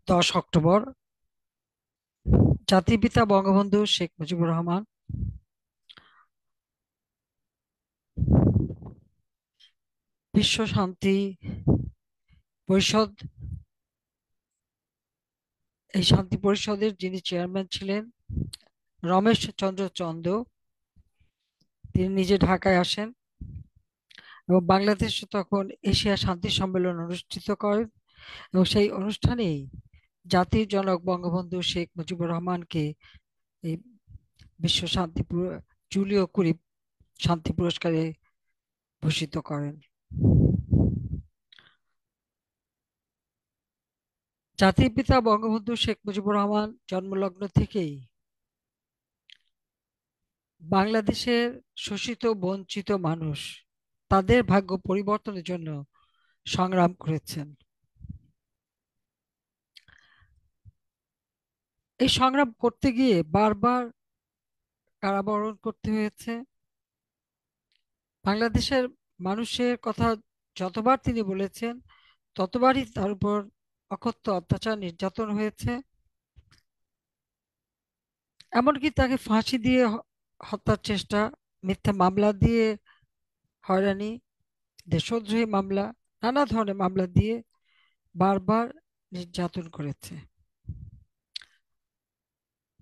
10 October জাতির পিতা বঙ্গবন্ধু শেখ মুজিবুর রহমান বিশ্ব শান্তি পরিষদ, এই শান্তি পরিষদের যিনি চেয়ারম্যান ছিলেন রমেশ চন্দ্র চন্দ, তিনি নিজে ঢাকায় আসেন এবং বাংলাদেশে তখন এশিয়া শান্তি সম্মেলন অনুষ্ঠিত করেন এবং সেই অনুষ্ঠানেই জাতির জনক বঙ্গবন্ধু শেখ মুজিবুর রহমানকে এই বিশ্ব শান্তি জুলিও কুরি শান্তি পুরস্কারে ভূষিত করেন। জাতির পিতা বঙ্গবন্ধু শেখ মুজিবুর রহমান জন্মলগ্ন থেকেই বাংলাদেশের শোষিত বঞ্চিত মানুষ তাদের ভাগ্য পরিবর্তনের জন্য সংগ্রাম করেছেন। এই সংগ্রাম করতে গিয়ে বারবার কারাবরণ করতে হয়েছে। বাংলাদেশের মানুষের কথা যতবার তিনি বলেছেন ততবারই তার উপর অকথ্য অত্যাচার নির্যাতন হয়েছে। এমনকি তাকে ফাঁসি দিয়ে হত্যার চেষ্টা, মিথ্যা মামলা দিয়ে হয়রানি, দেশদ্রোহী মামলা, নানা ধরনের মামলা দিয়ে বারবার নির্যাতন করেছে।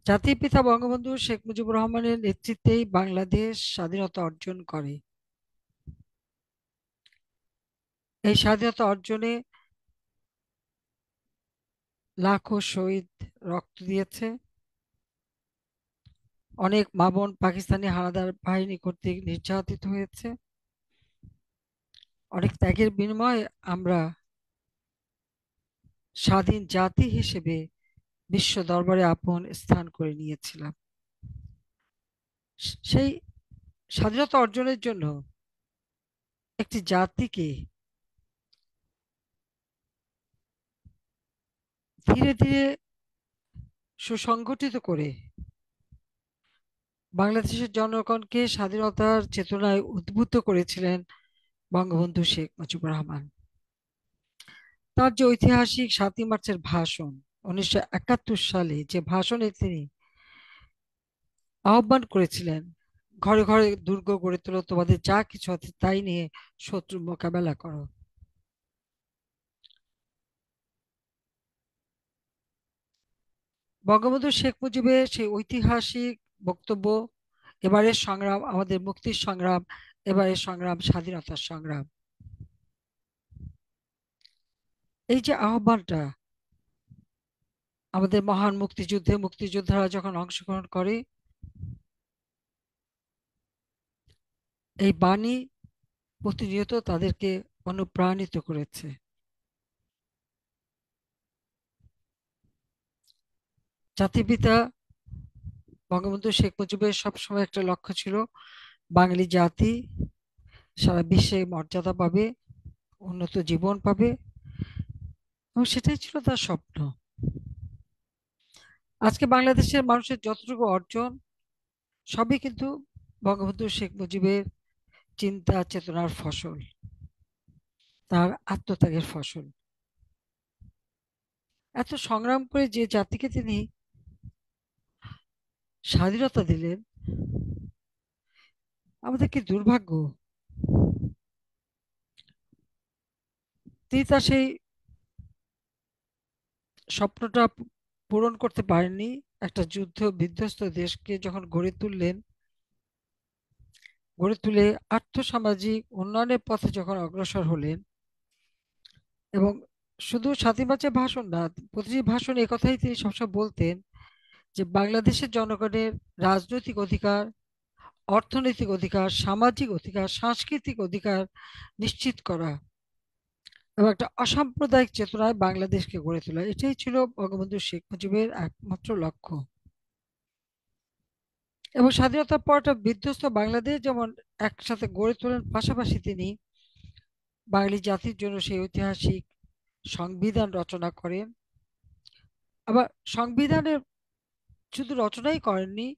জাতির পিতা বঙ্গবন্ধু শেখ মুজিবুর রহমানের নেতৃত্বেই বাংলাদেশ স্বাধীনতা অর্জন করে। এই স্বাধীনতা অর্জনে লাখো শহীদ রক্ত দিয়েছে। অনেক মা বোন পাকিস্তানি হানাদার বাহিনী কর্তৃক নির্যাতিত হয়েছে। অনেক ত্যাগের বিনিময়ে আমরা স্বাধীন জাতি হিসেবে বিশ্ব দরবারে আপন স্থান করে নিয়েছিলাম। সেই স্বাধীনতা অর্জনের জন্য একটি জাতিকে ধীরে ধীরে সুসংগঠিত করে বাংলাদেশের জনগণকে স্বাধীনতার চেতনায় উদ্বুদ্ধ করেছিলেন বঙ্গবন্ধু শেখ মুজিবুর রহমান। তার যে ঐতিহাসিক 7ই মার্চের ভাষণ, 1971 সালে যে ভাষণে তিনি আহ্বান করেছিলেন, ঘরে ঘরে দুর্গ গড়ে তোলো, তোমাদের যা কিছু আছে তাই নিয়ে শত্রু মোকাবেলা করো, বঙ্গবন্ধু শেখ মুজিবের সেই ঐতিহাসিক বক্তব্য, এবারের সংগ্রাম আমাদের মুক্তির সংগ্রাম, এবারের সংগ্রাম স্বাধীনতার সংগ্রাম, এই যে আহ্বানটা আমাদের মহান মুক্তিযুদ্ধে মুক্তিযোদ্ধারা যখন অংশগ্রহণ করে, এই বাণী প্রতিনিয়ত তাদেরকে অনুপ্রাণিত করেছে। জাতির পিতা বঙ্গবন্ধু শেখ মুজিবের সবসময় একটা লক্ষ্য ছিল বাঙালি জাতি সারা বিশ্বে মর্যাদা পাবে, উন্নত জীবন পাবে, এবং সেটাই ছিল তার স্বপ্ন। আজকে বাংলাদেশের মানুষের যতটুকু অর্জন সবই কিন্তু বঙ্গবন্ধু শেখ মুজিবের চিন্তা চেতনার ফসল, তার আত্মত্যাগের ফসল। এত সংগ্রাম করে যে জাতিকে তিনি স্বাধীনতা দিলেন, আমাদের কি দুর্ভাগ্য তিনি তার সেই স্বপ্নটা পূরণ করতে পারেননি। একটা যুদ্ধ বিধ্বস্ত দেশকে যখন গড়ে তুললেন, গড়ে তুলে আর্থসামাজিক উন্নয়নের পথে যখন অগ্রসর হলেন, এবং শুধু 7ই মার্চের ভাষণ না, প্রতিটি ভাষণে একথাই তিনি সবসময় বলতেন যে বাংলাদেশের জনগণের রাজনৈতিক অধিকার, অর্থনৈতিক অধিকার, সামাজিক অধিকার, সাংস্কৃতিক অধিকার নিশ্চিত করা এবং একটা অসাম্প্রদায়িক চেতনায় বাংলাদেশকে গড়ে তোলা, এটাই ছিল বঙ্গবন্ধু শেখ মুজিবের একমাত্র লক্ষ্য। এবং স্বাধীনতার পর একটা বিধ্বস্ত বাংলাদেশ যেমন একসাথে গড়ে তোলেন, পাশাপাশি তিনি বাঙালি জাতির জন্য সেই ঐতিহাসিক সংবিধান রচনা করেন। আবার সংবিধানের শুধু রচনাই করেননি,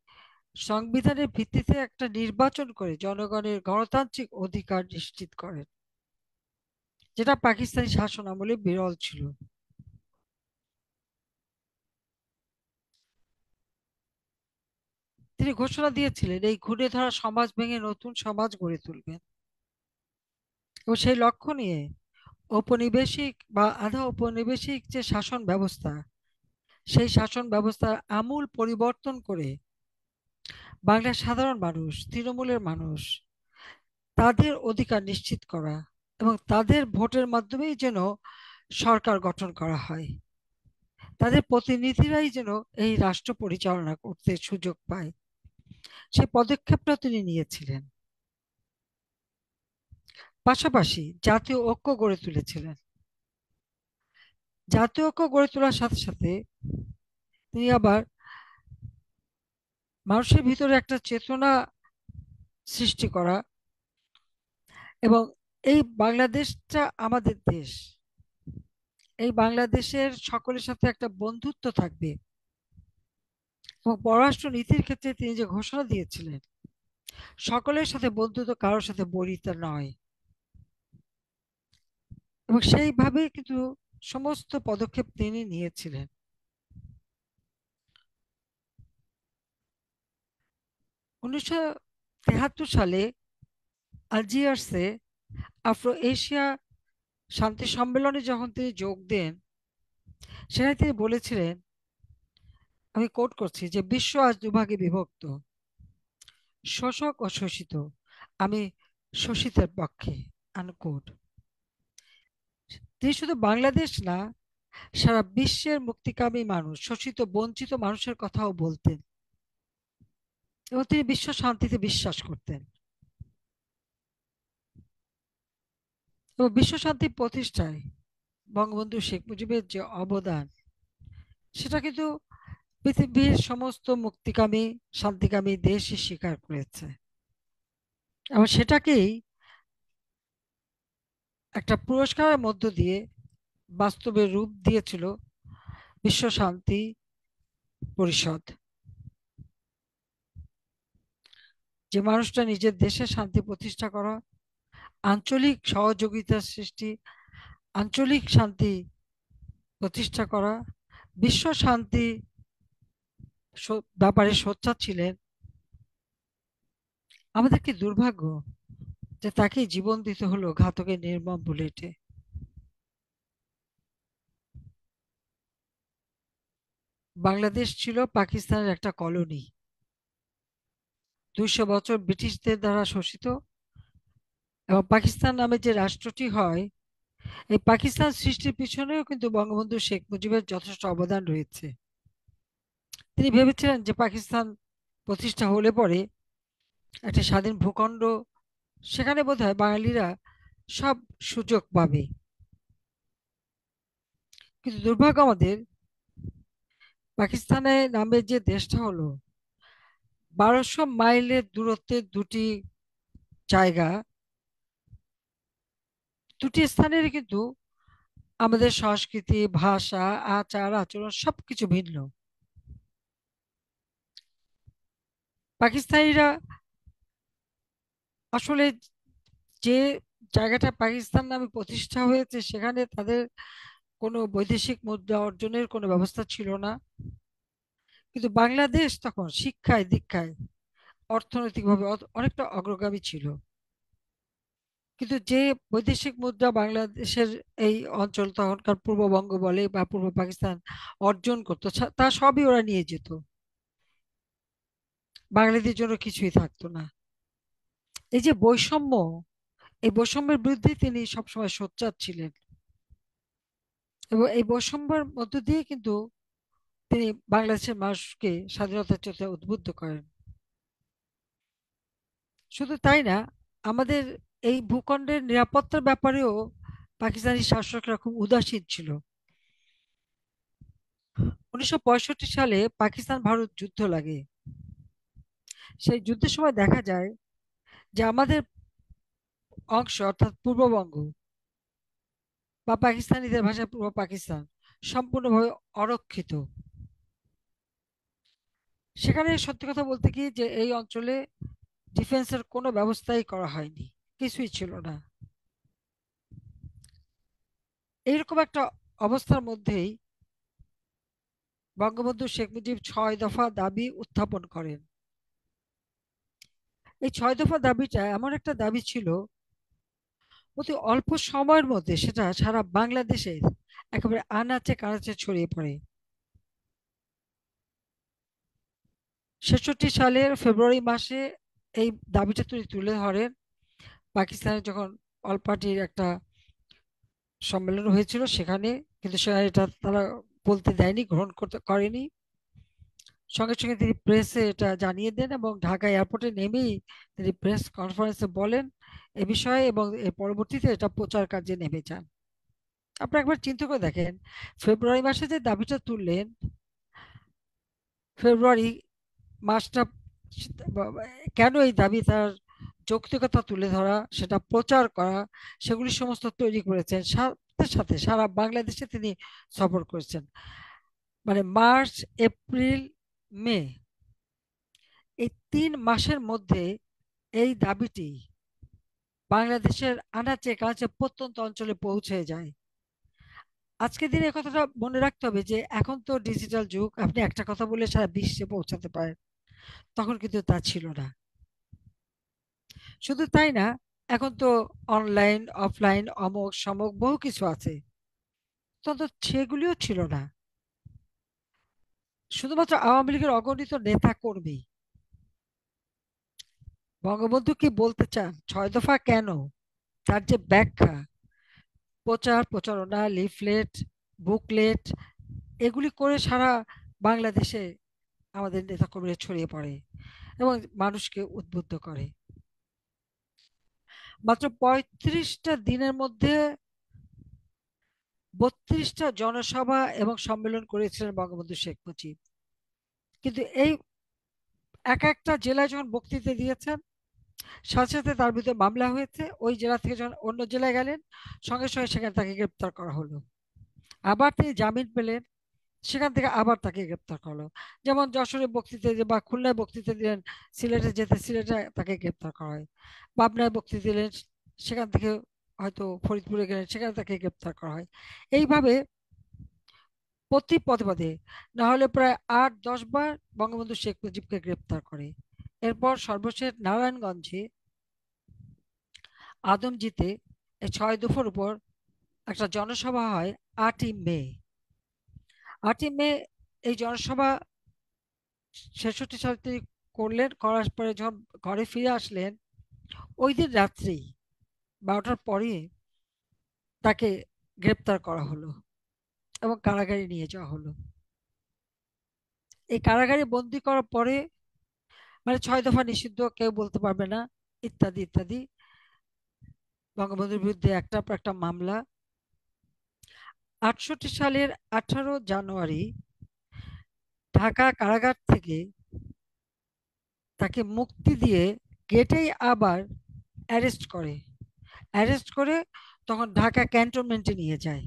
সংবিধানের ভিত্তিতে একটা নির্বাচন করে জনগণের গণতান্ত্রিক অধিকার নিশ্চিত করেন, যেটা পাকিস্তানি শাসন আমলে বিরল ছিল। তিনি ঘোষণা দিয়েছিলেন এই ঘুরে ধরা সমাজ ভেঙে নতুন সমাজ গড়ে তুলবেন। এবং সেই লক্ষ্য নিয়ে ঔপনিবেশিক বা আধা ঔপনিবেশিক যে শাসন ব্যবস্থা, সেই শাসন ব্যবস্থার আমূল পরিবর্তন করে বাংলার সাধারণ মানুষ, তৃণমূলের মানুষ, তাদের অধিকার নিশ্চিত করা এবং তাদের ভোটের মাধ্যমেই যেন সরকার গঠন করা হয়, তাদের প্রতিনিধিরাই যেন এই রাষ্ট্র পরিচালনা করতে সুযোগ পায়, সে পদক্ষেপটা তিনি নিয়েছিলেন। পাশাপাশি জাতীয় ঐক্য গড়ে তুলেছিলেন। জাতীয় ঐক্য গড়ে তোলার সাথে সাথে তিনি আবার মানুষের ভিতরে একটা চেতনা সৃষ্টি করা এবং এই বাংলাদেশটা আমাদের দেশ, এই বাংলাদেশের সকলের সাথে একটা বন্ধুত্ব থাকবে এবং পররাষ্ট্র নীতির ক্ষেত্রে তিনি যে ঘোষণা দিয়েছিলেন সকলের সাথে বন্ধুত্ব, কারোর সাথে বৈরিতা নয়, এবং সেইভাবে কিন্তু সমস্ত পদক্ষেপ তিনি নিয়েছিলেন। 1973 সালে আলজিয়ার্সে আফ্রো এশিয়া শান্তি সম্মেলনে যখন তিনি যোগ দেন, সেখানে তিনি বলেছিলেন, আমি কোট করছি, যে বিশ্ব আজ দুভাগে বিভক্ত, শোষক ও শোষিত, আমি শোষিতের পক্ষে, আনকোট। তিনি শুধু বাংলাদেশ না, সারা বিশ্বের মুক্তিকামী মানুষ, শোষিত বঞ্চিত মানুষের কথাও বলতেন এবং তিনি বিশ্ব শান্তিতে বিশ্বাস করতেন। এবং বিশ্ব শান্তি প্রতিষ্ঠায় বঙ্গবন্ধু শেখ মুজিবের যে অবদান, সেটা কিন্তু পৃথিবীর সমস্ত মুক্তিকামী শান্তিকামী দেশই স্বীকার করেছে এবং সেটাকেই একটা পুরস্কারের মধ্য দিয়ে বাস্তবে রূপ দিয়েছিল বিশ্ব শান্তি পরিষদ। যে মানুষটা নিজের দেশে শান্তি প্রতিষ্ঠা করা, আঞ্চলিক সহযোগিতার সৃষ্টি, আঞ্চলিক শান্তি প্রতিষ্ঠা করা, বিশ্ব শান্তি ব্যাপারে সোচ্চার ছিলেন, আমাদের কি দুর্ভাগ্য যে তাকে জীবন দিতে হলো ঘাতকের নির্মম বুলেটে। বাংলাদেশ ছিল পাকিস্তানের একটা কলোনি, 200 বছর ব্রিটিশদের দ্বারা শোষিত, এবং পাকিস্তান নামে যে রাষ্ট্রটি হয়, এই পাকিস্তান সৃষ্টির পিছনেও কিন্তু বঙ্গবন্ধু শেখ মুজিবের যথেষ্ট অবদান রয়েছে। তিনি ভেবেছিলেন যে পাকিস্তান প্রতিষ্ঠা হলে পরে একটা স্বাধীন ভূখণ্ড, সেখানে বোধহয় বাঙালিরা সব সুযোগ পাবে। কিন্তু দুর্ভাগ্য আমাদের, পাকিস্তানের নামে যে দেশটা হলো 1200 মাইলের দূরত্বের দুটি জায়গা, দুটি স্থানের কিন্তু আমাদের সংস্কৃতি, ভাষা, আচার আচরণ সবকিছু ভিন্ন। পাকিস্তানিরা আসলে যে জায়গাটা পাকিস্তান নামে প্রতিষ্ঠা হয়েছে, সেখানে তাদের কোনো বৈদেশিক মুদ্রা অর্জনের কোনো ব্যবস্থা ছিল না। কিন্তু বাংলাদেশ তখন শিক্ষায় দীক্ষায় অর্থনৈতিকভাবে অনেকটা অগ্রগামী ছিল। কিন্তু যে বৈদেশিক মুদ্রা বাংলাদেশের এই অঞ্চল, তখনকার পূর্ববঙ্গ বলে বা পূর্ব পাকিস্তান অর্জন করতো, তা সবই ওরা নিয়ে যেত, বাঙালিদের জন্য কিছুই থাকতো না। এই যে বৈষম্য, এই বৈষম্যের বিরুদ্ধে তিনি সবসময় সোচ্চার ছিলেন এবং এই বৈষম্যের মধ্য দিয়ে কিন্তু তিনি বাংলাদেশের মানুষকে স্বাধীনতার জন্য উদ্বুদ্ধ করেন। শুধু তাই না, আমাদের এই ভূখণ্ডের নিরাপত্তার ব্যাপারেও পাকিস্তানি শাসকরা খুব উদাসীন ছিল। 1965 সালে পাকিস্তান ভারত যুদ্ধ লাগে। সেই যুদ্ধের সময় দেখা যায় যে আমাদের অংশ, অর্থাৎ পূর্ববঙ্গ বা পাকিস্তানিদের ভাষায় পূর্ব পাকিস্তান, সম্পূর্ণভাবে অরক্ষিত। সেখানে সত্যি কথা বলতে কি, যে এই অঞ্চলে ডিফেন্সের কোনো ব্যবস্থাই করা হয়নি, কিছুই ছিল না। এইরকম একটা অবস্থার মধ্যেই বঙ্গবন্ধু শেখ মুজিব 6 দফা দাবি উত্থাপন করেন। এই 6 দফা দাবিটা এমন একটা দাবি ছিল, অতি অল্প সময়ের মধ্যে সেটা সারা বাংলাদেশে একেবারে আনাচে কানাচে ছড়িয়ে পড়ে। 1966 সালের ফেব্রুয়ারি মাসে এই দাবিটা তুলে তুলে ধরেন পাকিস্তানে, যখন অল পার্টির একটা সম্মেলন হয়েছিল সেখানে। কিন্তু সেখানে এটা তারা বলতে দেয়নি, গ্রহণ করতে করেনি। সঙ্গে সঙ্গে তিনি প্রেসে এটা জানিয়ে দেন এবং ঢাকা এয়ারপোর্টে নেমেই তিনি প্রেস কনফারেন্সে বলেন এ বিষয়ে, এবং এর পরবর্তীতে এটা প্রচার কার্যে নেমে যান। আপনি একবার চিন্তা করে দেখেন, ফেব্রুয়ারি মাসে যে দাবিটা তুললেন, ফেব্রুয়ারি মাসটা কেন এই দাবি, তার যৌক্তিকতা তুলে ধরা, সেটা প্রচার করা, সেগুলি সমস্ত তৈরি করেছেন। সাথে সাথে সারা বাংলাদেশে তিনি সফর করেছেন। মানে মার্চ, এপ্রিল, মে, এই 3 মাসের মধ্যে এই দাবিটি বাংলাদেশের আনাচে কানাচে প্রত্যন্ত অঞ্চলে পৌঁছে যায়। আজকের দিনে এই কথাটা মনে রাখতে হবে যে এখন তো ডিজিটাল যুগ, আপনি একটা কথা বলে সারা বিশ্বে পৌঁছাতে পারেন, তখন কিন্তু তা ছিল না। শুধু তাই না, এখন তো অনলাইন, অফলাইন, অমুক সমক বহু কিছু আছে, তখন তো সেগুলিও ছিল না। শুধুমাত্র আওয়ামী লীগের অগণিত নেতা কর্মী। বঙ্গবন্ধু কি বলতে চান, 6 দফা কেন, তার যে ব্যাখ্যা, প্রচার প্রচারণা, লিফলেট, বুকলেট, এগুলি করে সারা বাংলাদেশে আমাদের নেতাকর্মীরা ছড়িয়ে পড়ে এবং মানুষকে উদ্বুদ্ধ করে। মাত্র 35টা দিনের মধ্যে 32টা জনসভা এবং সম্মেলন করেছিলেন বঙ্গবন্ধু শেখ মুজিব। কিন্তু এই এক একটা জেলায় যখন বক্তৃতা দিয়েছেন, সাথে সাথে তার বিরুদ্ধে মামলা হয়েছে। ওই জেলা থেকে যখন অন্য জেলায় গেলেন, সঙ্গে সঙ্গে সেখানে তাকে গ্রেপ্তার করা হলো। আবার তিনি জামিন পেলেন, সেখান থেকে আবার তাকে গ্রেপ্তার করলো। যেমন যশোরে বক্তৃতা বা খুলনায় বক্তৃতা দিলেন, সিলেটে যেতে সিলেটে তাকে গ্রেপ্তার করা হয়। পাবনায় বক্তৃতা দিলেন, সেখান থেকে হয়তো ফরিদপুরে গেলেন, সেখানে তাকে গ্রেপ্তার করা হয়। এইভাবে প্রতি পদে পদে না হলে প্রায় 8-10 বার বঙ্গবন্ধু শেখ মুজিবকে গ্রেপ্তার করে। এরপর সর্বশেষ নারায়ণগঞ্জে আদমজীতে এই 6 দফার উপর একটা জনসভা হয় 8ই মে। 8ই মে এই জনসভা 1966 সালে তিনি করলেন। করার পরে যখন ঘরে ফিরে আসলেন, ওই দিন রাত্রি 12টার পরে তাকে গ্রেপ্তার করা হলো এবং কারাগারে নিয়ে যাওয়া হলো। এই কারাগারে বন্দি করার পরে, মানে 6 দফা নিষিদ্ধ কেউ বলতে পারবে না, ইত্যাদি ইত্যাদি, বঙ্গবন্ধুর বিরুদ্ধে একটার পর একটা মামলা। 68 সালের 18 জানুয়ারি ঢাকা কারাগার থেকে তাকে মুক্তি দিয়ে গেটেই আবার অ্যারেস্ট করে। তখন ঢাকা ক্যান্টনমেন্টে নিয়ে যায়।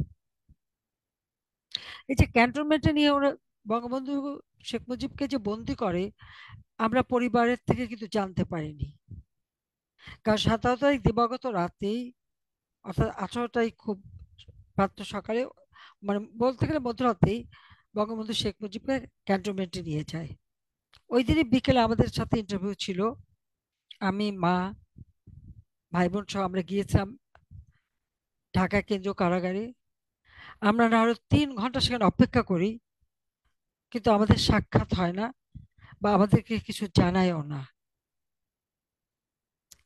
এই যে ক্যান্টনমেন্টে নিয়ে ওরা বঙ্গবন্ধু শেখ মুজিবকে যে বন্দি করে, আমরা পরিবারের থেকে কিন্তু জানতে পারিনি। কারণ 17 তারিখ দিবাগত রাতেই, অর্থাৎ 18 তারিখ খুব প্রাতঃ সকালে, মানে বলতে গেলে মধ্যরাতেই বঙ্গবন্ধু শেখ মুজিবকে ক্যান্টনমেন্টে নিয়ে যায়। ওই দিনই বিকেলে আমাদের সাথে ইন্টারভিউ ছিল। আমি, মা, ভাই বোন সহ আমরা গিয়েছিলাম ঢাকা কেন্দ্রীয় কারাগারে। আমরা না হলে 3 ঘন্টা সেখানে অপেক্ষা করি, কিন্তু আমাদের সাক্ষাৎ হয় না বা আমাদেরকে কিছু জানায়ও না।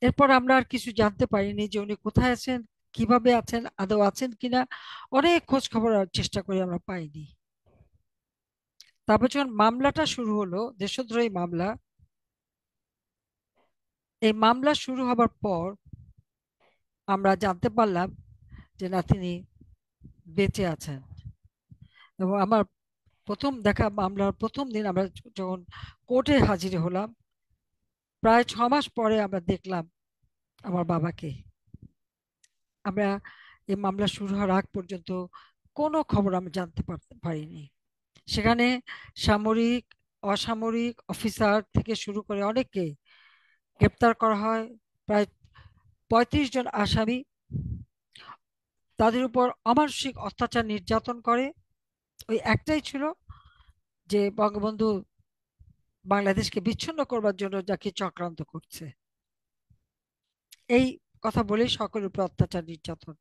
এরপর আমরা আর কিছু জানতে পারিনি যে উনি কোথায় আছেন, কিভাবে আছেন, আদৌ আছেন কিনা। অনেক খোঁজ খবর চেষ্টা করি, আমরা পাইনি। তারপর যখন মামলাটা শুরু হলো, দেশদ্রোহী মামলা, এই মামলা শুরু হবার পর আমরা জানতে পারলাম যে না, তিনি বেঁচে আছেন। এবং আমার প্রথম দেখা মামলার প্রথম দিন আমরা যখন কোর্টে হাজির হলাম, প্রায় 6 মাস পরে আমরা দেখলাম আমার বাবাকে। আমরা এই মামলা শুরু হওয়ার আগ পর্যন্ত কোনো খবর আমরা জানতে পারিনি। সেখানে সামরিক, অসামরিক অফিসার থেকে শুরু করে অনেককে গ্রেপ্তার করা হয়। প্রায় 35 জন আসামি, তাদের উপর অমানসিক অত্যাচার নির্যাতন করে। ওই একটাই ছিল যে বঙ্গবন্ধু বাংলাদেশকে বিচ্ছিন্ন করবার জন্য যাকে চক্রান্ত করছে। এই কথা বলেই সকলের উপর অত্যাচার নির্যাতন।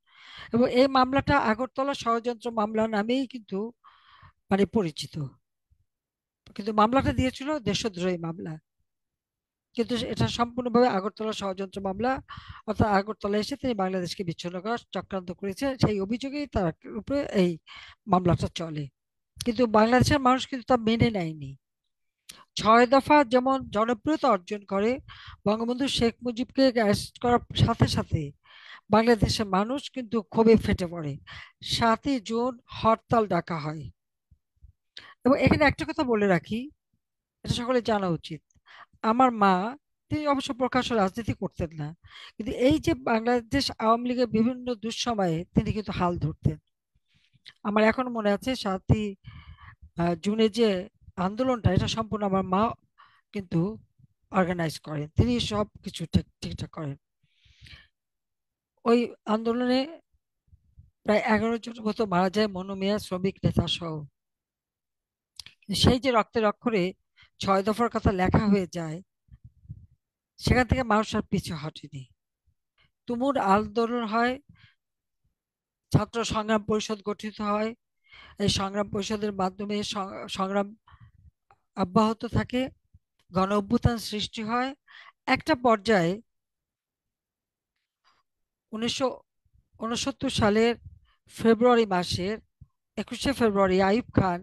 এবং এই মামলাটা আগরতলা ষড়যন্ত্র মামলা নামেই কিন্তু মানে পরিচিত, কিন্তু মামলাটা দিয়েছিল দেশদ্রোহী মামলা। কিন্তু এটা সম্পূর্ণভাবে আগরতলা ষড়যন্ত্র মামলা, অর্থাৎ আগরতলা এসে তিনি বাংলাদেশকে বিচ্ছিন্ন করার চক্রান্ত করেছে, সেই অভিযোগেই তার উপরে এই মামলাটা চলে। কিন্তু বাংলাদেশের মানুষ কিন্তু তা মেনে নেয়নি। 6 দফা যেমন জনপ্রিয়তা অর্জন করে, বঙ্গবন্ধু শেখ মুজিবকে অ্যারেস্ট করার সাথে সাথে বাংলাদেশের মানুষ কিন্তু ক্ষোভে ফেটে পড়ে। 7ই জুন হরতাল ডাকা হয়। এবং এখানে একটা কথা বলে রাখি, এটা সকলে জানা উচিত। আমার মা, তিনি অবশ্য প্রকাশ্য রাজনীতি করতেন না, কিন্তু এই যে বাংলাদেশ আওয়ামী লীগের বিভিন্ন দুঃসময়ে তিনি কিন্তু হাল ধরতেন। আমার এখনো মনে আছে 7ই জুনে যে আন্দোলনটা, এটা সম্পূর্ণ আমার মা কিন্তু অর্গানাইজ করেন, তিনি সব কিছু ঠিকঠাক করেন। ওই আন্দোলনে প্রায় 11 জন মতো মারা যায়, মনোমিয়া শ্রমিক নেতা সহ। সেই যে রক্তের অক্ষরে 6 দফার কথা লেখা হয়ে যায়, সেখান থেকে মানুষ আর পিছু হটেনি। তুমুল আন্দোলন হয়, ছাত্র সংগ্রাম পরিষদ গঠিত হয়। এই সংগ্রাম পরিষদের মাধ্যমে সংগ্রাম অব্যাহত থাকে, গণ অভ্যুত্থান সৃষ্টি হয়। একটা পর্যায়ে 1969 সালের ফেব্রুয়ারি মাসের 21শে ফেব্রুয়ারি আইয়ুব খান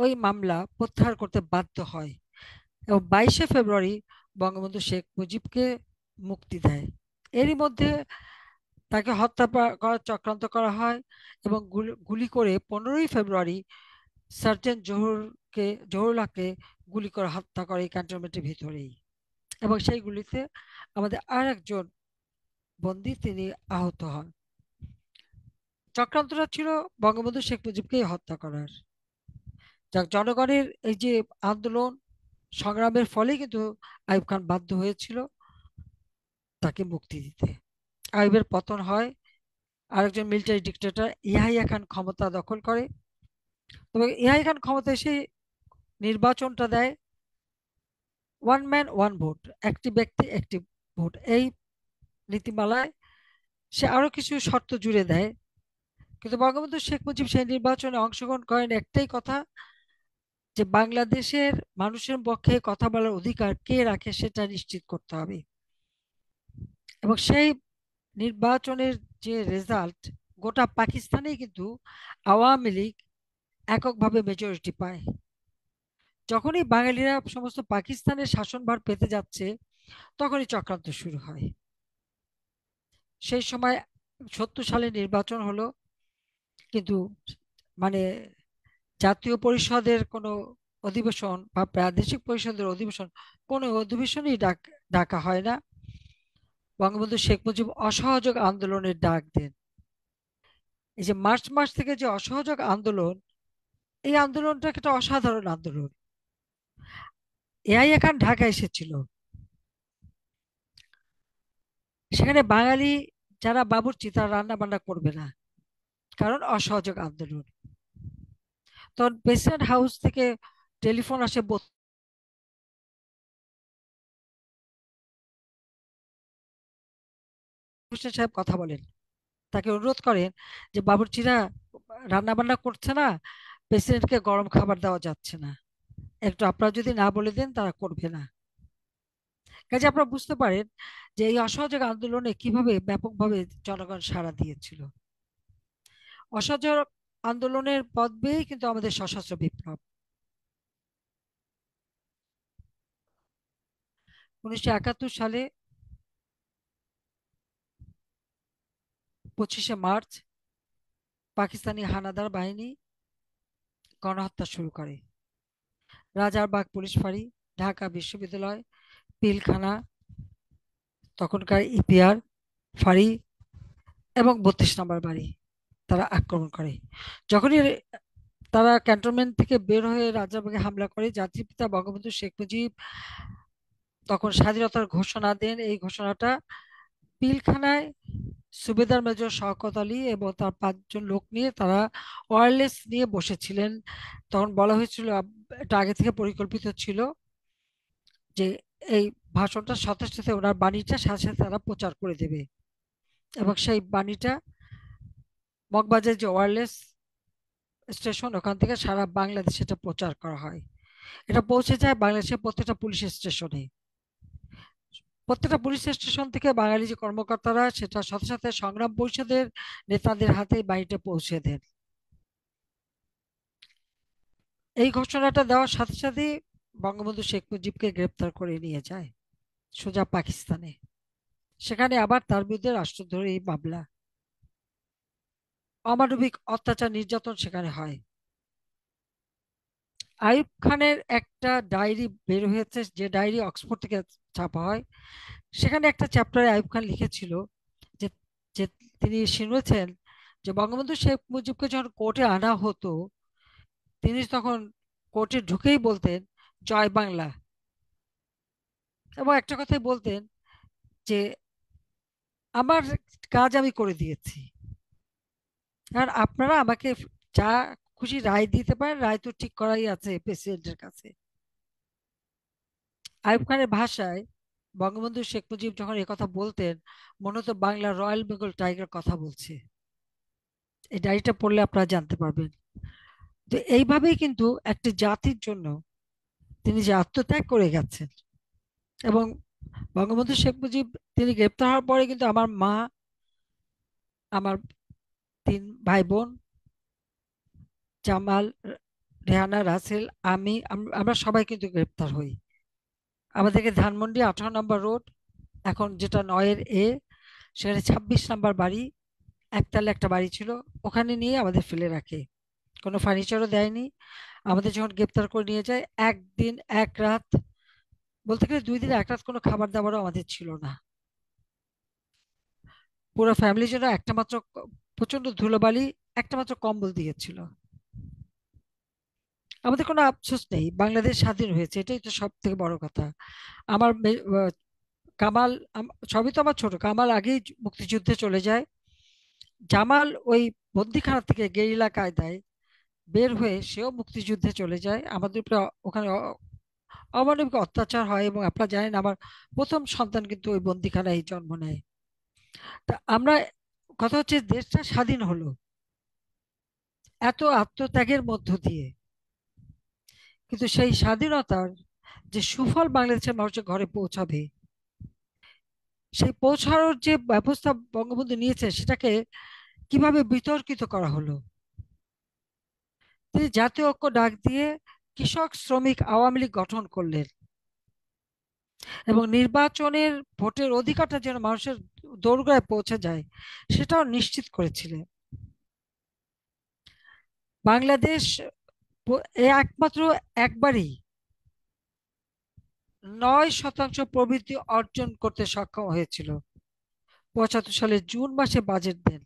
ওই মামলা প্রত্যাহার করতে বাধ্য হয়, এবং 22শে ফেব্রুয়ারি বঙ্গবন্ধু শেখ মুজিবকে মুক্তি দেয়। এরই মধ্যে তাকে হত্যা করার চক্রান্ত করা হয়, এবং গুলি করে 15ই ফেব্রুয়ারি সার্জেন্ট জহুরুল্লাহকে গুলি করে হত্যা করে এই ক্যান্টনমেন্টের ভিতরেই। এবং সেই গুলিতে আমাদের আর একজন বন্দী তিনি আহত হন। চক্রান্তটা ছিল বঙ্গবন্ধু শেখ মুজিবকেই হত্যা করার। যাক, জনগণের এই যে আন্দোলন সংগ্রামের ফলে কিন্তু আইয়ুব খান বাধ্য হয়েছিল তাকে মুক্তি দিতে। আইয়ুবের পতন হয়, আরেকজন মিলিটারি ডিক্টেটর ইয়াহিয়া খান ক্ষমতা দখল করে। তবে ইয়াহিয়া খান ক্ষমতা এসে নির্বাচনটা দেয় ওয়ান ম্যান ওয়ান ভোট, একটি ব্যক্তি একটি ভোট, এই নীতিমালায় সে আরো কিছু শর্ত জুড়ে দেয়। কিন্তু বঙ্গবন্ধু শেখ মুজিব সেই নির্বাচনে অংশগ্রহণ করেন একটাই কথা, যে বাংলাদেশের মানুষের পক্ষে কথা বলার অধিকার কে রাখে সেটা নিশ্চিত করতে হবে। এবং সেই নির্বাচনের যে রেজাল্ট, গোটা পাকিস্তানেই কিন্তু আওয়ামী লীগ এককভাবে মেজরিটি পায়। যখনই বাঙালিরা সমস্ত পাকিস্তানের শাসনভার পেতে যাচ্ছে, তখনই চক্রান্ত শুরু হয়। সেই সময় 70 সালে নির্বাচন হলো, কিন্তু মানে জাতীয় পরিষদের কোনো অধিবেশন বা প্রাদেশিক পরিষদের অধিবেশন, কোনো অধিবেশনই ডাকা হয় না। বঙ্গবন্ধু শেখ মুজিব অসহযোগ আন্দোলনের ডাক দেন। এই যে মার্চ মাস থেকে যে অসহযোগ আন্দোলন, এই আন্দোলনটা একটা অসাধারণ আন্দোলন। এআই খান ঢাকা এসেছিল, সেখানে বাঙালি যারা বাবুর্চি তারা রান্না বান্না করবে না, কারণ অসহযোগ আন্দোলন। তখন প্রেসিডেন্ট হাউস থেকে টেলিফোন আসে, হোসেন সাহেব কথা বলেন, তাকে অনুরোধ করেন যে বাবুর্চিরা রান্না বান্না করছে না, প্রেসিডেন্টকে গরম খাবার দেওয়া যাচ্ছে না, একটু আপনারা যদি না বলে দেন তারা করবে না। কাজে আপনারা বুঝতে পারেন যে এই অসহযোগ আন্দোলনে কিভাবে ব্যাপকভাবে জনগণ সাড়া দিয়েছিল। অসহযোগ আন্দোলনের পথ বেয়েই কিন্তু আমাদের সশস্ত্র বিপ্লব। 1971 সালে 25শে মার্চ পাকিস্তানি হানাদার বাহিনী গণহত্যা শুরু করে। রাজারবাগ পুলিশ ফাঁড়ি, ঢাকা বিশ্ববিদ্যালয়, পিলখানা, তখনকার ইপিআর ফাঁড়ি এবং 32 নম্বর বাড়ি তারা আক্রমণ করে। যখনই তারা ক্যান্টনমেন্ট থেকে বের হয়ে রাজারবাগে হামলা করে, জাতির পিতা বঙ্গবন্ধু শেখ মুজিব তখন স্বাধীনতার ঘোষণা দেন। এই ঘোষণাটা পিলখানায় সুবেদার মেজর শওকত আলী এবং তার 5 জন লোক নিয়ে তারা ওয়্যারলেস নিয়ে বসেছিলেন। তখন বলা হয়েছিল, এটা আগে থেকে পরিকল্পিত ছিল, যে এই ভাষণটা সাথে সাথে ওনার বাণীটা সাথে সাথে তারা প্রচার করে দেবে, এবং সেই বাণীটা মগবাজার যে ওয়্যারলেস স্টেশন, ওখান থেকে সারা বাংলাদেশে এটা প্রচার করা হয়। এটা পৌঁছে যায় বাংলাদেশের প্রত্যেকটা পুলিশ স্টেশনে। প্রত্যেকটা পুলিশ স্টেশন থেকে বাঙালি যে কর্মকর্তারা সেটা সাথে সাথে সংগ্রাম পরিষদের নেতাদের হাতে বাড়িতে পৌঁছে দেন। এই ঘোষণাটা দেওয়ার সাথে সাথে বঙ্গবন্ধু শেখ মুজিবকে গ্রেপ্তার করে নিয়ে যায় সোজা পাকিস্তানে। সেখানে আবার তার বিরুদ্ধে রাষ্ট্রদ্রোহী মামলা, অমানবিক অত্যাচার নির্যাতন সেখানে হয়। আইয়ুব খানের একটা ডায়েরি বের হয়েছে, যে ডায়েরি অক্সফোর্ড থেকে ছাপা হয়। সেখানে একটা চ্যাপ্টারে আইয়ুব খান লিখেছিল যে যে তিনি শুনেছেন যে বঙ্গবন্ধু শেখ মুজিবকে যখন কোর্টে আনা হতো, তিনি তখন কোর্টে ঢুকেই বলতেন জয় বাংলা, এবং একটা কথাই বলতেন যে আমার কাজ আমি করে দিয়েছি, আর আপনারা আমাকে যা খুশি রায় দিতে পারেন, রায় তো ঠিক করাই আছে প্রেসিডেন্টের কাছে। আইয়ুব খানের ভাষায় বঙ্গবন্ধু শেখ মুজিব যখন এই কথা বলতেন, মনে হতো বাংলা রয়্যাল বেঙ্গল টাইগার কথা বলছে। এই ডায়েরিটা পড়লে আপনারা জানতে পারবেন। তো এইভাবেই কিন্তু একটা জাতির জন্য তিনি যে আত্মত্যাগ করে গেছেন। এবং বঙ্গবন্ধু শেখ মুজিব তিনি গ্রেপ্তার হওয়ার পরে কিন্তু আমার মা, আমার তিন ভাই বোন, জামাল, রেহানা, রাসেল, আমরা সবাই কিন্তু গ্রেপ্তার হই। আমাদেরকে ধানমন্ডি 18 নম্বর রোড, এখন যেটা 9-এ, সেখানে 26 নম্বর বাড়ি, একতলা একটা বাড়ি ছিল, ওখানে নিয়ে আমাদের ফেলে রাখে। কোনো ফার্নিচারও দেয়নি। আমাদের যখন গ্রেপ্তার করে নিয়ে যায়, একদিন এক রাত, বলতে গেলে 2 দিন 1 রাত কোনো খাবার দাবারও আমাদের ছিল না। পুরো ফ্যামিলির জন্য একটা মাত্র প্রচন্ড ধুলোবালি, একটা মাত্র কম্বল দিয়েছিল। আমাদের কোনো আফসোস নেই, বাংলাদেশ স্বাধীন হয়েছে, এটাই তো সব থেকে বড় কথা। আমার কামাল, সবই তো আমার ছোট, কামাল আগেই মুক্তিযুদ্ধে চলে যায়। জামাল ওই বন্দিখানা থেকে গেরিলা কায়দায় বের হয়ে সেও মুক্তিযুদ্ধে চলে যায়। আমাদের উপরে ওখানে অমানবিক অত্যাচার হয়, এবং আপনারা জানেন আমার প্রথম সন্তান কিন্তু ওই বন্দিখানায় জন্ম নেয়। তা আমরা, কথা হচ্ছে দেশটা স্বাধীন হলো এত আত্মত্যাগের মধ্য দিয়ে, কিন্তু সেই স্বাধীনতার যে সুফল বাংলাদেশের মানুষের ঘরে পৌঁছাবে, সেই পৌঁছানোর যে ব্যবস্থা বঙ্গবন্ধু নিয়েছে, সেটাকে কিভাবে বিতর্কিত করা হলো। তিনি জাতীয় ঐক্য ডাক দিয়ে কৃষক শ্রমিক আওয়ামী লীগ গঠন করলেন, এবং নির্বাচনের ভোটের অধিকারটা যেন মানুষের দোরগোড়ায় পৌঁছে যায় সেটাও নিশ্চিত করেছিলেন। বাংলাদেশ একমাত্র একবারই 9% প্রবৃদ্ধি অর্জন করতে সক্ষম হয়েছিল। 75 সালের জুন মাসে বাজেট দেন,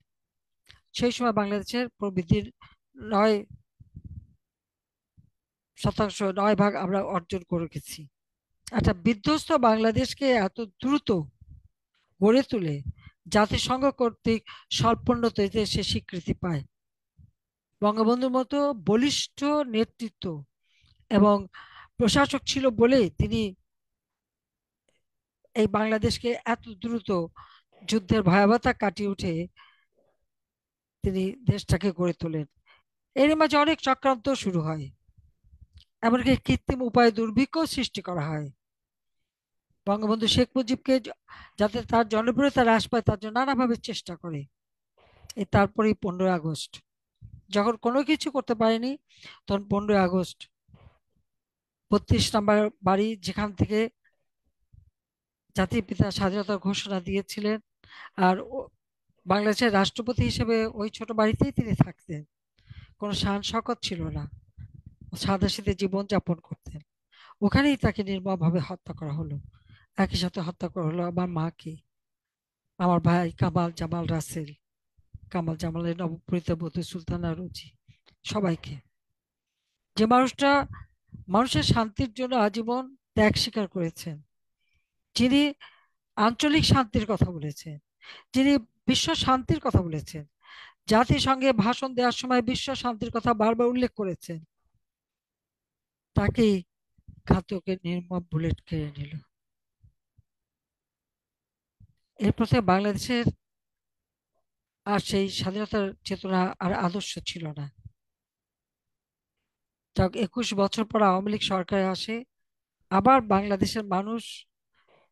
সেই সময় বাংলাদেশের প্রবৃদ্ধির 9%, 9 ভাগ আমরা অর্জন করে গেছি। একটা বিধ্বস্ত বাংলাদেশকে এত দ্রুত গড়ে তুলে জাতিসংঘ কর্তৃক স্বল্পোন্নত সে স্বীকৃতি পায়। বঙ্গবন্ধুর মতো বলিষ্ঠ নেতৃত্ব এবং প্রশাসক ছিল বলেই তিনি এই বাংলাদেশকে এত দ্রুত যুদ্ধের ভয়াবহতা কাটিয়ে উঠে তিনি দেশটাকে গড়ে তোলেন। এর মাঝে অনেক চক্রান্ত শুরু হয়, এমনকি কৃত্রিম উপায়ে দুর্ভিক্ষ সৃষ্টি করা হয়। বঙ্গবন্ধু শেখ মুজিবকে যাতে তার জনপ্রিয়তা হ্রাস পায় তার জন্য নানাভাবে চেষ্টা করে। এই তারপরেই 15ই আগস্ট, যখন কোনো কিছু করতে পারেনি, তখন 15ই আগস্ট 32 নম্বর বাড়ি, যেখান থেকে জাতির পিতা স্বাধীনতার ঘোষণা দিয়েছিলেন, আর বাংলাদেশের রাষ্ট্রপতি হিসেবে ওই ছোট বাড়িতেই তিনি থাকতেন। কোনো শান শকত ছিল না, সাদাসিধে জীবন যাপন করতেন। ওখানেই তাকে নির্মমভাবে হত্যা করা হলো। একই সাথে হত্যা করা হলো আমার মাকে, আমার ভাই কামাল, জামাল, রাসেল, কামাল জামালের নবপরিণীতা বধূ সুলতানা রুজি, সবাইকে। যে মানুষটা মানুষের শান্তির জন্য আজীবন ত্যাগ স্বীকার করেছেন, যিনি আঞ্চলিক শান্তির কথা বলেছেন, যিনি বিশ্ব শান্তির কথা বলেছেন, জাতিসংঘে ভাষণ দেওয়ার সময় বিশ্ব শান্তির কথা বারবার উল্লেখ করেছেন, তাকেই ঘাতকের নির্মম বুলেট কেড়ে নিল। এরপর থেকে বাংলাদেশের আর সেই স্বাধীনতার চেতনা আর আদর্শ ছিল না। যাক, 21 বছর পর আওয়ামী লীগ সরকার আসে, আবার বাংলাদেশের মানুষ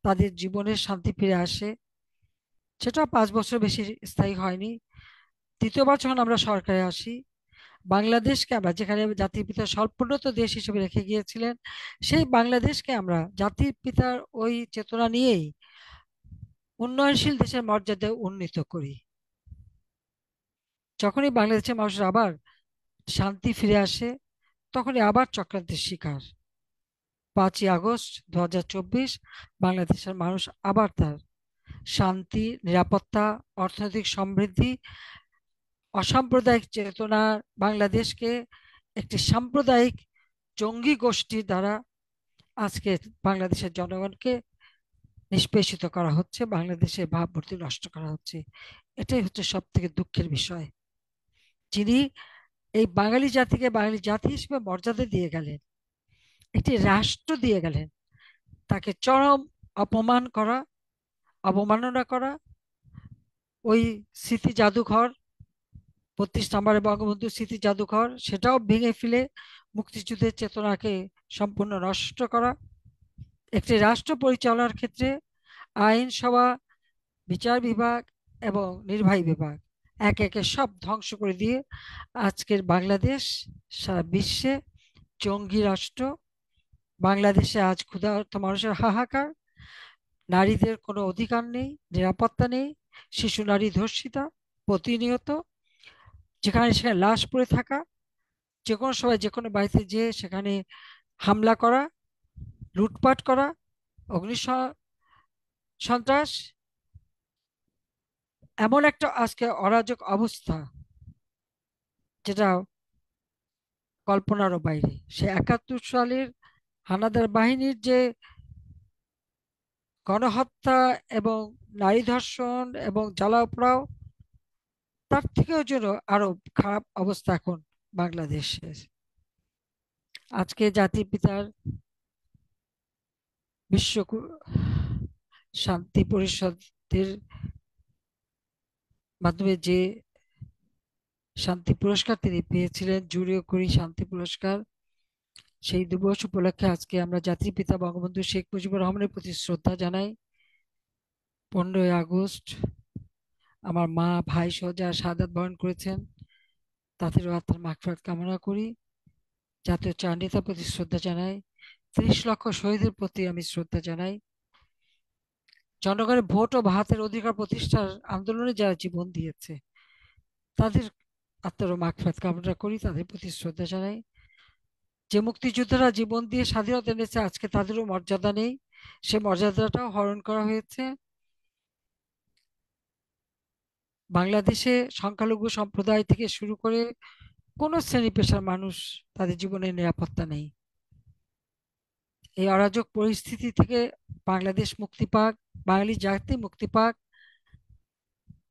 তাদের জীবনের শান্তি ফিরে আসে। সেটা 5 বছর বেশি স্থায়ী হয়নি। তৃতীয়বার যখন আমরা সরকারে আসি, বাংলাদেশকে আমরা, যেখানে জাতির পিতা স্বল্পোন্নত দেশ হিসেবে রেখে গিয়েছিলেন, সেই বাংলাদেশকে আমরা জাতির পিতার ওই চেতনা নিয়েই উন্নয়নশীল দেশের মর্যাদায় উন্নীত করি। যখনই বাংলাদেশের মানুষের আবার শান্তি ফিরে আসে, তখনই আবার চক্রান্তের শিকার। 5ই আগস্ট 2024 বাংলাদেশের মানুষ আবার তার শান্তি, নিরাপত্তা, অর্থনৈতিক সমৃদ্ধি, অসাম্প্রদায়িক চেতনা বাংলাদেশকে একটি সাম্প্রদায়িক জঙ্গি গোষ্ঠীর দ্বারা আজকে বাংলাদেশের জনগণকে নিষ্পেষিত করা হচ্ছে, বাংলাদেশের ভাবমূর্তি নষ্ট করা হচ্ছে। এটাই হচ্ছে সব থেকে দুঃখের বিষয়। যিনি এই বাঙালি জাতিকে বাঙালি জাতি হিসেবে মর্যাদা দিয়ে গেলেন, একটি রাষ্ট্র দিয়ে গেলেন, তাকে চরম অপমান করা, অবমাননা করা, ওই স্মৃতি জাদুঘর, 32 নম্বরে বঙ্গবন্ধু স্মৃতি জাদুঘর, সেটাও ভেঙে ফেলে মুক্তিযুদ্ধের চেতনাকে সম্পূর্ণ নষ্ট করা, একটি রাষ্ট্র পরিচালনার ক্ষেত্রে আইনসভা, বিচার বিভাগ এবং নির্বাহী বিভাগ একে একে সব ধ্বংস করে দিয়ে আজকের বাংলাদেশ সারা বিশ্বে জঙ্গি রাষ্ট্র। বাংলাদেশে আজ ক্ষুধার্ত মানুষের হাহাকার, নারীদের কোনো অধিকার নেই, নিরাপত্তা নেই, শিশু নারী ধর্ষিতা প্রতিনিয়ত, যেখানে সেখানে লাশ পড়ে থাকা, যে কোনো সময় যে কোনো বাড়িতে যেয়ে সেখানে হামলা করা, লুটপাট করা, অগ্নি সন্ত্রাস, এমন একটা আজকে অরাজক অবস্থা যেটা কল্পনারও বাইরে। সে 71 সালের হানাদার বাহিনীর যে গণহত্যা এবং নারী ধর্ষণ এবং জ্বালাও পোড়াও, তার থেকেও যেন আরো খারাপ অবস্থা এখন বাংলাদেশের। আজকে জাতির পিতার বিশ্ব শান্তি পরিষদের মাধ্যমে যে শান্তি পুরস্কার তিনি পেয়েছিলেন, জুরিও কুরি শান্তি পুরস্কার, সেই দিবস উপলক্ষে আজকে আমরা জাতির পিতা বঙ্গবন্ধু শেখ মুজিবুর রহমানের প্রতি শ্রদ্ধা জানাই। 15ই আগস্ট আমার মা, ভাই সহ যারা শাহাদাত বরণ করেছেন, তাদেরও আত্মার মাগফিরাত কামনা করি। জাতীয় চার নেতার প্রতি শ্রদ্ধা জানাই। 30 লক্ষ শহীদের প্রতি আমি শ্রদ্ধা জানাই। জনগণের ভোট ও ভাতের অধিকার প্রতিষ্ঠার আন্দোলনে যারা জীবন দিয়েছে, তাদের আত্মারও মাগফিরাত কামনা করি, তাদের প্রতি শ্রদ্ধা জানাই। যে মুক্তিযোদ্ধারা জীবন দিয়ে স্বাধীনতা এনেছে, আজকে তাদেরও মর্যাদা নেই, সে মর্যাদাটাও হরণ করা হয়েছে। বাংলাদেশে সংখ্যালঘু সম্প্রদায় থেকে শুরু করে কোন শ্রেণী পেশার মানুষ, তাদের জীবনের নিরাপত্তা নেই। এই অরাজক পরিস্থিতি থেকে বাংলাদেশ মুক্তি পাক, বাঙালি জাতি মুক্তি পাক।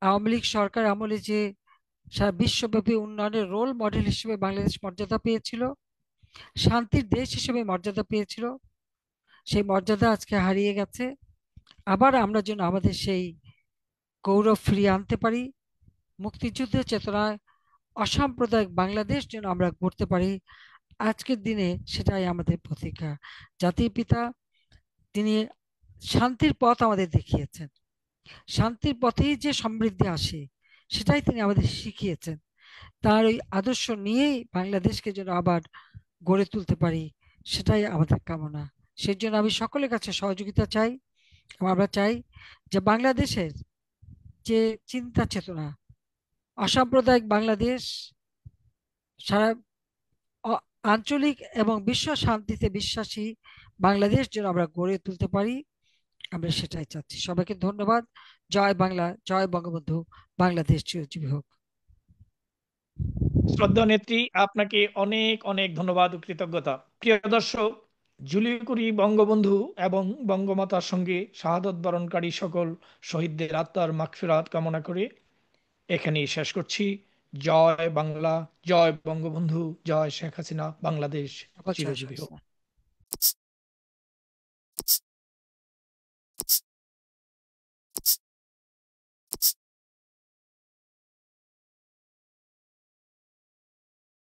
আওয়ামী লীগ সরকার আমলে যে সারা বিশ্বব্যাপী উন্নয়নের রোল মডেল হিসেবে বাংলাদেশ মর্যাদা পেয়েছিল, শান্তির দেশ হিসেবে মর্যাদা পেয়েছিল, সেই মর্যাদা আজকে হারিয়ে গেছে। আবার আমরা যেন আমাদের সেই গৌরব ফিরিয়ে আনতে পারি, মুক্তিযুদ্ধের চেতনায় অসাম্প্রদায়িক বাংলাদেশ যেন আমরা গড়তে পারি, আজকের দিনে সেটাই আমাদের প্রতীক্ষা। জাতির পিতা তিনি শান্তির পথ আমাদের দেখিয়েছেন, শান্তির পথেই যে সমৃদ্ধি আসে সেটাই তিনি আমাদের শিখিয়েছেন। তার ওই আদর্শ নিয়েই বাংলাদেশকে যেন আবার গড়ে তুলতে পারি, সেটাই আমাদের কামনা। সেই জন্য আমি সকলের কাছে সহযোগিতা চাই এবং আমরা চাই যে বাংলাদেশের যে চিন্তা চেতনা, অসাম্প্রদায়িক বাংলাদেশ, সারা আঞ্চলিক এবং বিশ্ব শান্তিতে বিশ্বাসী বাংলাদেশ যেন আমরা গড়ে তুলতে পারি, আমরা সেটাই চাচ্ছি। সবাইকে ধন্যবাদ। জয় বাংলা, জয় বঙ্গবন্ধু, বাংলাদেশ চিরজীবী হোক। শ্রদ্ধা নেত্রী, আপনাকে অনেক অনেক ধন্যবাদ ও কৃতজ্ঞতা। প্রিয় দর্শক, জুলিও কুরি বঙ্গবন্ধু এবং বঙ্গমাতার সঙ্গে শাহাদত বরণকারী সকল শহীদদের আত্মার মাগফিরাত কামনা করে এখানেই শেষ করছি। জয় বাংলা, জয় বঙ্গবন্ধু, জয় শেখ হাসিনা, বাংলাদেশ আবার জয় চিরজীবী হোক। শাহ।